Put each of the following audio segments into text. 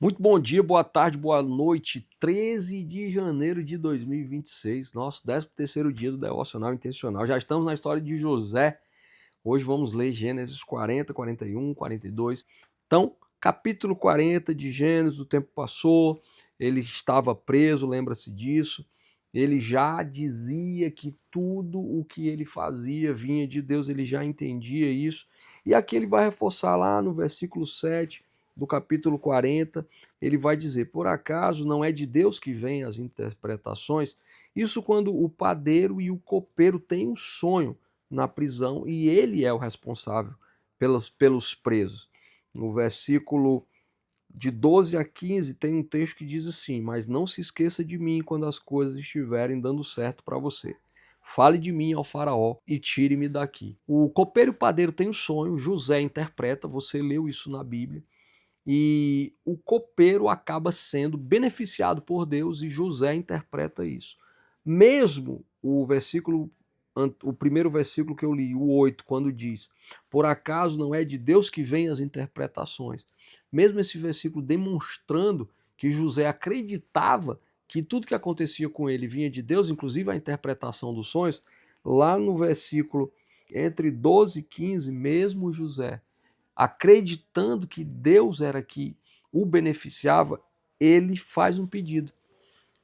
Muito bom dia, boa tarde, boa noite. 13 de janeiro de 2026, nosso 13º dia do Devocional Intencional. Já estamos na história de José. Hoje vamos ler Gênesis 40, 41, 42. Então, capítulo 40 de Gênesis, o tempo passou, ele estava preso, lembra-se disso. Ele já dizia que tudo o que ele fazia vinha de Deus, ele já entendia isso. E aqui ele vai reforçar lá no versículo 7 do capítulo 40, ele vai dizer: por acaso não é de Deus que vêm as interpretações? Isso quando o padeiro e o copeiro têm um sonho na prisão e ele é o responsável pelos presos. No versículo de 12 a 15 tem um texto que diz assim: mas não se esqueça de mim quando as coisas estiverem dando certo para você. Fale de mim ao faraó e tire-me daqui. O copeiro e o padeiro têm um sonho, José interpreta, você leu isso na Bíblia, e o copeiro acaba sendo beneficiado por Deus e José interpreta isso. Mesmo o primeiro versículo que eu li, o 8, quando diz: por acaso não é de Deus que vêm as interpretações? Mesmo esse versículo demonstrando que José acreditava que tudo que acontecia com ele vinha de Deus, inclusive a interpretação dos sonhos, lá no versículo entre 12 e 15, mesmo José acreditando que Deus era que o beneficiava, ele faz um pedido.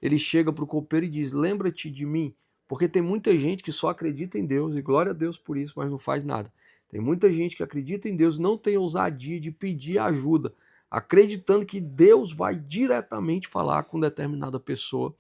Ele chega para o copeiro e diz: lembra-te de mim, porque tem muita gente que só acredita em Deus, e glória a Deus por isso, mas não faz nada. Tem muita gente que acredita em Deus e não tem ousadia de pedir ajuda, acreditando que Deus vai diretamente falar com determinada pessoa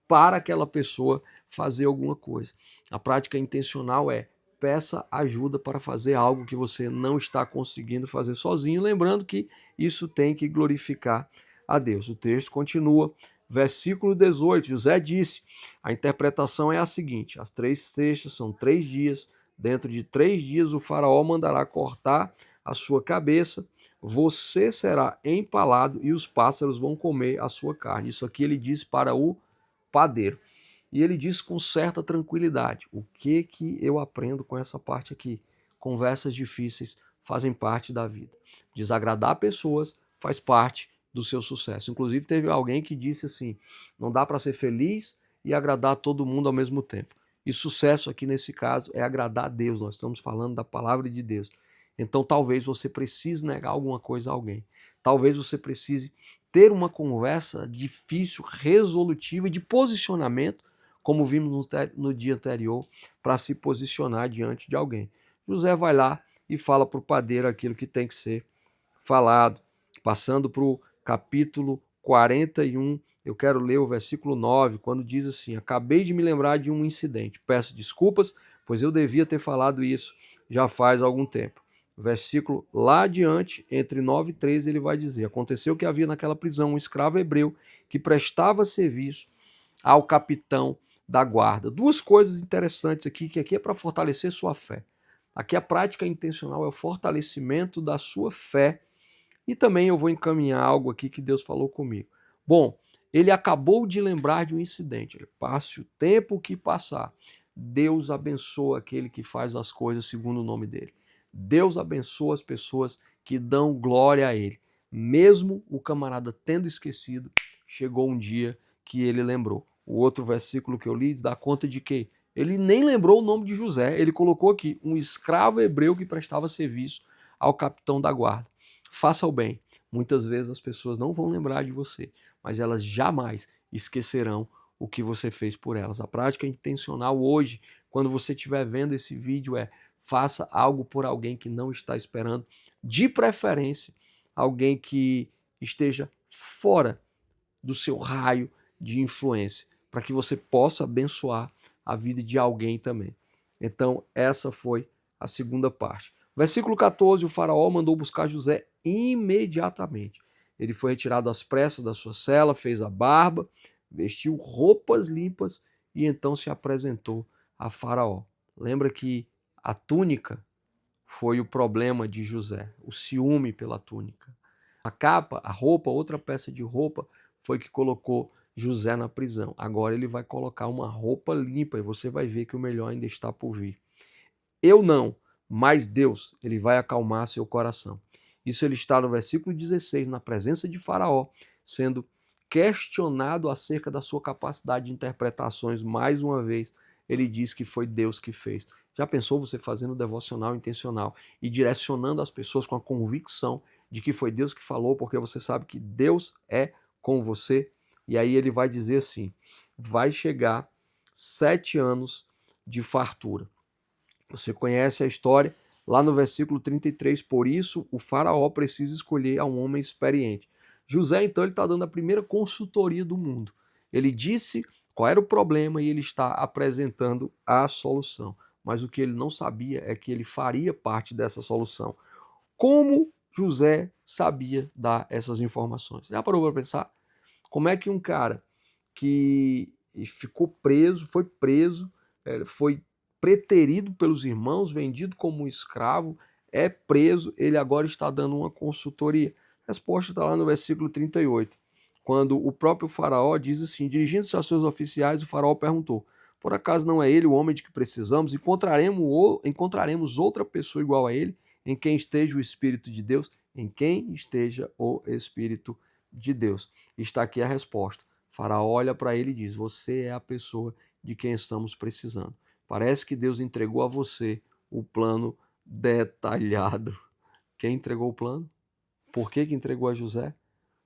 para aquela pessoa fazer alguma coisa. A prática intencional é: peça ajuda para fazer algo que você não está conseguindo fazer sozinho, lembrando que isso tem que glorificar a Deus. O texto continua, versículo 18, José disse, a interpretação é a seguinte: as 3 sextas são 3 dias, dentro de 3 dias o faraó mandará cortar a sua cabeça, você será empalado e os pássaros vão comer a sua carne. Isso aqui ele disse para o padeiro. E ele diz com certa tranquilidade: o que eu aprendo com essa parte aqui? Conversas difíceis fazem parte da vida. Desagradar pessoas faz parte do seu sucesso. Inclusive teve alguém que disse assim: não dá para ser feliz e agradar todo mundo ao mesmo tempo. E sucesso aqui nesse caso é agradar a Deus. Nós estamos falando da palavra de Deus. Então talvez você precise negar alguma coisa a alguém. Talvez você precise ter uma conversa difícil, resolutiva e de posicionamento, como vimos no dia anterior, para se posicionar diante de alguém. José vai lá e fala para o padeiro aquilo que tem que ser falado. Passando para o capítulo 41, eu quero ler o versículo 9, quando diz assim: acabei de me lembrar de um incidente, peço desculpas, pois eu devia ter falado isso já faz algum tempo. Versículo lá adiante, entre 9 e 13, ele vai dizer: aconteceu que havia naquela prisão um escravo hebreu que prestava serviço ao capitão da guarda. Duas coisas interessantes aqui, que aqui é para fortalecer sua fé. Aqui a prática intencional é o fortalecimento da sua fé. E também eu vou encaminhar algo aqui que Deus falou comigo. Bom, ele acabou de lembrar de um incidente. Ele passe o tempo que passar, Deus abençoa aquele que faz as coisas segundo o nome dele. Deus abençoa as pessoas que dão glória a ele. Mesmo o camarada tendo esquecido, chegou um dia que ele lembrou. O outro versículo que eu li dá conta de que ele nem lembrou o nome de José. Ele colocou aqui um escravo hebreu que prestava serviço ao capitão da guarda. Faça o bem. Muitas vezes as pessoas não vão lembrar de você, mas elas jamais esquecerão o que você fez por elas. A prática intencional hoje, quando você estiver vendo esse vídeo, é: faça algo por alguém que não está esperando, de preferência alguém que esteja fora do seu raio de influência, para que você possa abençoar a vida de alguém também. Então, essa foi a segunda parte. Versículo 14, o faraó mandou buscar José imediatamente. Ele foi retirado às pressas da sua cela, fez a barba, vestiu roupas limpas e então se apresentou a faraó. Lembra que a túnica foi o problema de José, o ciúme pela túnica. A capa, a roupa, outra peça de roupa, foi que colocou José na prisão. Agora ele vai colocar uma roupa limpa e você vai ver que o melhor ainda está por vir. Eu não, mas Deus, ele vai acalmar seu coração. Isso ele está no versículo 16, na presença de Faraó, sendo questionado acerca da sua capacidade de interpretações. Mais uma vez, ele diz que foi Deus que fez. Já pensou você fazendo devocional intencional e direcionando as pessoas com a convicção de que foi Deus que falou, porque você sabe que Deus é com você? E aí ele vai dizer assim, vai chegar 7 anos de fartura. Você conhece a história lá no versículo 33, por isso o faraó precisa escolher um homem experiente. José, então, ele está dando a primeira consultoria do mundo. Ele disse qual era o problema e ele está apresentando a solução. Mas o que ele não sabia é que ele faria parte dessa solução. Como José sabia dar essas informações? Já parou para pensar? Como é que um cara que ficou preso, foi preterido pelos irmãos, vendido como um escravo, é preso, ele agora está dando uma consultoria? A resposta está lá no versículo 38, quando o próprio faraó diz assim, dirigindo-se aos seus oficiais, o faraó perguntou, por acaso não é ele o homem de que precisamos? Encontraremos outra pessoa igual a ele, em quem esteja o Espírito de Deus? Em quem esteja o Espírito de Deus. Está aqui a resposta. Faraó olha para ele e diz, você é a pessoa de quem estamos precisando. Parece que Deus entregou a você o plano detalhado. Quem entregou o plano? Por que entregou a José?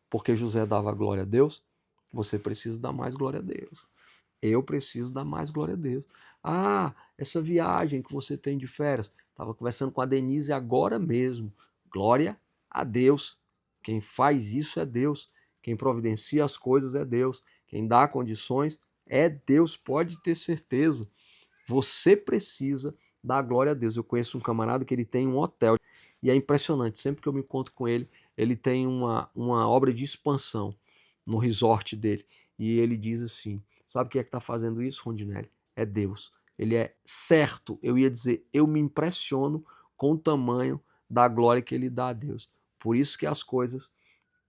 Porque José dava glória a Deus? Você precisa dar mais glória a Deus. Eu preciso dar mais glória a Deus. Ah, essa viagem que você tem de férias. Estava conversando com a Denise agora mesmo. Glória a Deus. Quem faz isso é Deus. Quem providencia as coisas é Deus. Quem dá condições é Deus. Pode ter certeza. Você precisa dar glória a Deus. Eu conheço um camarada que ele tem um hotel. E é impressionante. Sempre que eu me encontro com ele, ele tem uma obra de expansão no resort dele. E ele diz assim, sabe quem é que está fazendo isso, Rondinelli? É Deus. Ele é certo, eu ia dizer, eu me impressiono com o tamanho da glória que ele dá a Deus. Por isso que as coisas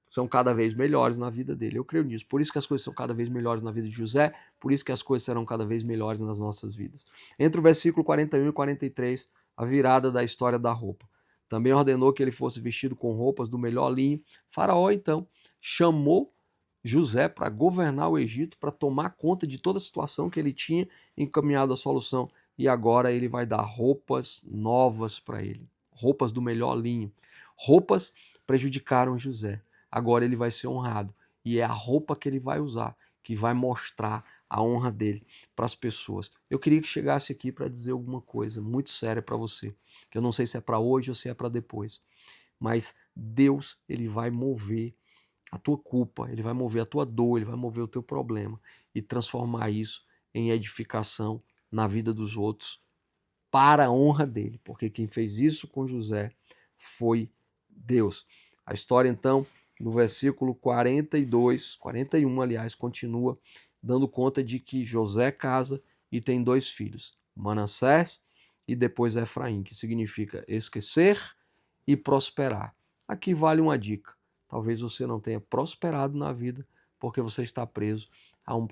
são cada vez melhores na vida dele. Eu creio nisso. Por isso que as coisas são cada vez melhores na vida de José, por isso que as coisas serão cada vez melhores nas nossas vidas. Entre o versículo 41 e 43, a virada da história da roupa. Também ordenou que ele fosse vestido com roupas do melhor linho. Faraó, então, chamou José para governar o Egito, para tomar conta de toda a situação que ele tinha encaminhado à solução. E agora ele vai dar roupas novas para ele. Roupas do melhor linho. Roupas prejudicaram José. Agora ele vai ser honrado. E é a roupa que ele vai usar que vai mostrar a honra dele para as pessoas. Eu queria que chegasse aqui para dizer alguma coisa muito séria para você, que eu não sei se é para hoje ou se é para depois, mas Deus, ele vai mover a tua culpa, ele vai mover a tua dor, ele vai mover o teu problema e transformar isso em edificação na vida dos outros para a honra dele, porque quem fez isso com José foi Deus. A história então, no versículo 42, 41, aliás, continua dando conta de que José casa e tem 2 filhos, Manassés e depois Efraim, que significa esquecer e prosperar. Aqui vale uma dica. Talvez você não tenha prosperado na vida porque você está preso a um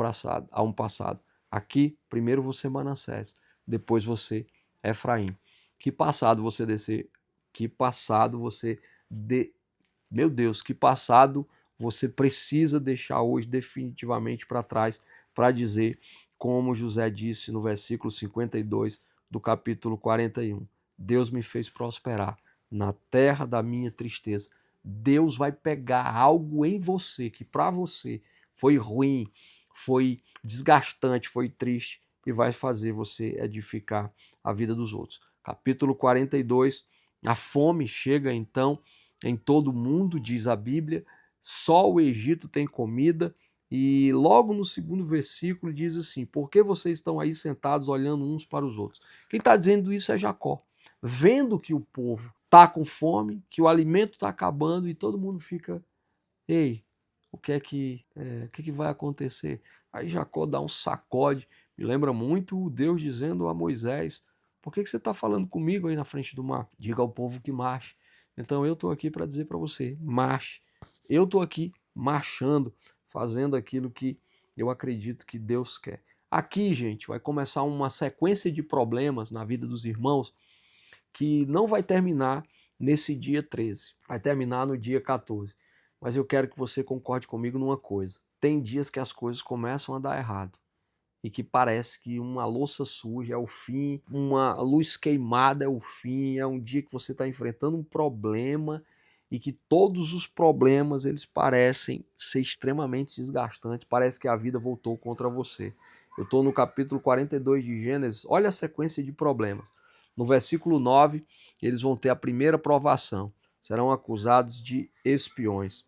passado. Aqui, primeiro você Manassés, depois você Efraim. Que passado você descer, que passado você meu Deus, que passado você precisa deixar hoje definitivamente para trás para dizer, como José disse no versículo 52 do capítulo 41, Deus me fez prosperar na terra da minha tristeza. Deus vai pegar algo em você que para você foi ruim, foi desgastante, foi triste e vai fazer você edificar a vida dos outros. Capítulo 42, a fome chega então em todo o mundo, diz a Bíblia, só o Egito tem comida. E logo no segundo versículo diz assim: por que vocês estão aí sentados olhando uns para os outros? Quem está dizendo isso é Jacó. Vendo que o povo está com fome, que o alimento está acabando e todo mundo fica, ei, o que que vai acontecer? Aí Jacó dá um sacode, me lembra muito Deus dizendo a Moisés, por que você está falando comigo aí na frente do mar? Diga ao povo que marche. Então eu estou aqui para dizer para você, marche. Eu estou aqui marchando, fazendo aquilo que eu acredito que Deus quer. Aqui, gente, vai começar uma sequência de problemas na vida dos irmãos que não vai terminar nesse dia 13. Vai terminar no dia 14. Mas eu quero que você concorde comigo numa coisa. Tem dias que as coisas começam a dar errado. E que parece que uma louça suja é o fim, uma luz queimada é o fim, é um dia que você está enfrentando um problema e que todos os problemas eles parecem ser extremamente desgastantes, parece que a vida voltou contra você. Eu estou no capítulo 42 de Gênesis, olha a sequência de problemas. No versículo 9, eles vão ter a primeira provação, serão acusados de espiões.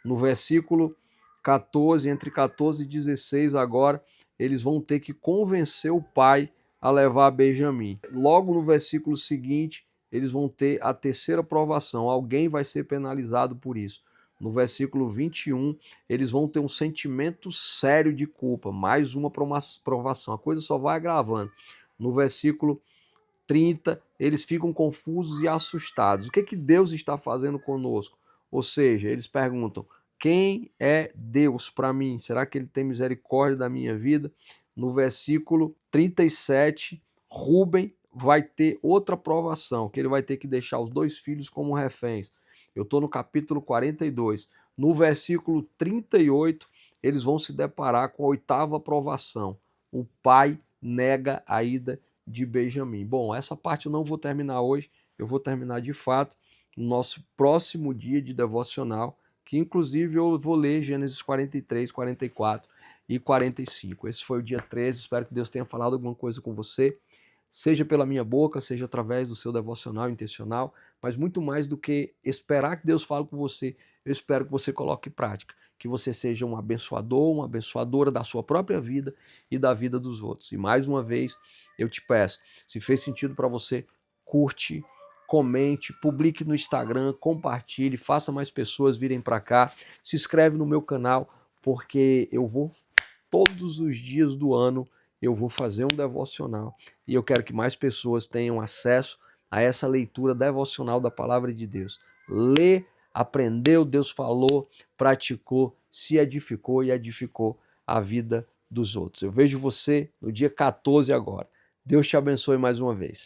No versículo 14, entre 14 e 16 agora, eles vão ter que convencer o pai a levar Benjamim. Logo no versículo seguinte, eles vão ter a terceira provação. Alguém vai ser penalizado por isso. No versículo 21, eles vão ter um sentimento sério de culpa. Mais uma provação. A coisa só vai agravando. No versículo 30, eles ficam confusos e assustados. O que que Deus está fazendo conosco? Ou seja, eles perguntam: quem é Deus para mim? Será que ele tem misericórdia da minha vida? No versículo 37, Rúben vai ter outra provação, que ele vai ter que deixar os 2 filhos como reféns. Eu estou no capítulo 42. No versículo 38, eles vão se deparar com a 8ª provação. O pai nega a ida de Benjamim. Bom, essa parte eu não vou terminar hoje, eu vou terminar de fato no nosso próximo dia de devocional, que inclusive eu vou ler Gênesis 43, 44 e 45. Esse foi o dia 13, espero que Deus tenha falado alguma coisa com você, seja pela minha boca, seja através do seu devocional intencional, mas muito mais do que esperar que Deus fale com você, eu espero que você coloque em prática, que você seja um abençoador, uma abençoadora da sua própria vida e da vida dos outros. E mais uma vez, eu te peço, se fez sentido para você, curte, comente, publique no Instagram, compartilhe, faça mais pessoas virem para cá, se inscreve no meu canal, porque eu vou todos os dias do ano eu vou fazer um devocional e eu quero que mais pessoas tenham acesso a essa leitura devocional da palavra de Deus. Lê, aprendeu, Deus falou, praticou, se edificou e edificou a vida dos outros. Eu vejo você no dia 14 agora. Deus te abençoe mais uma vez.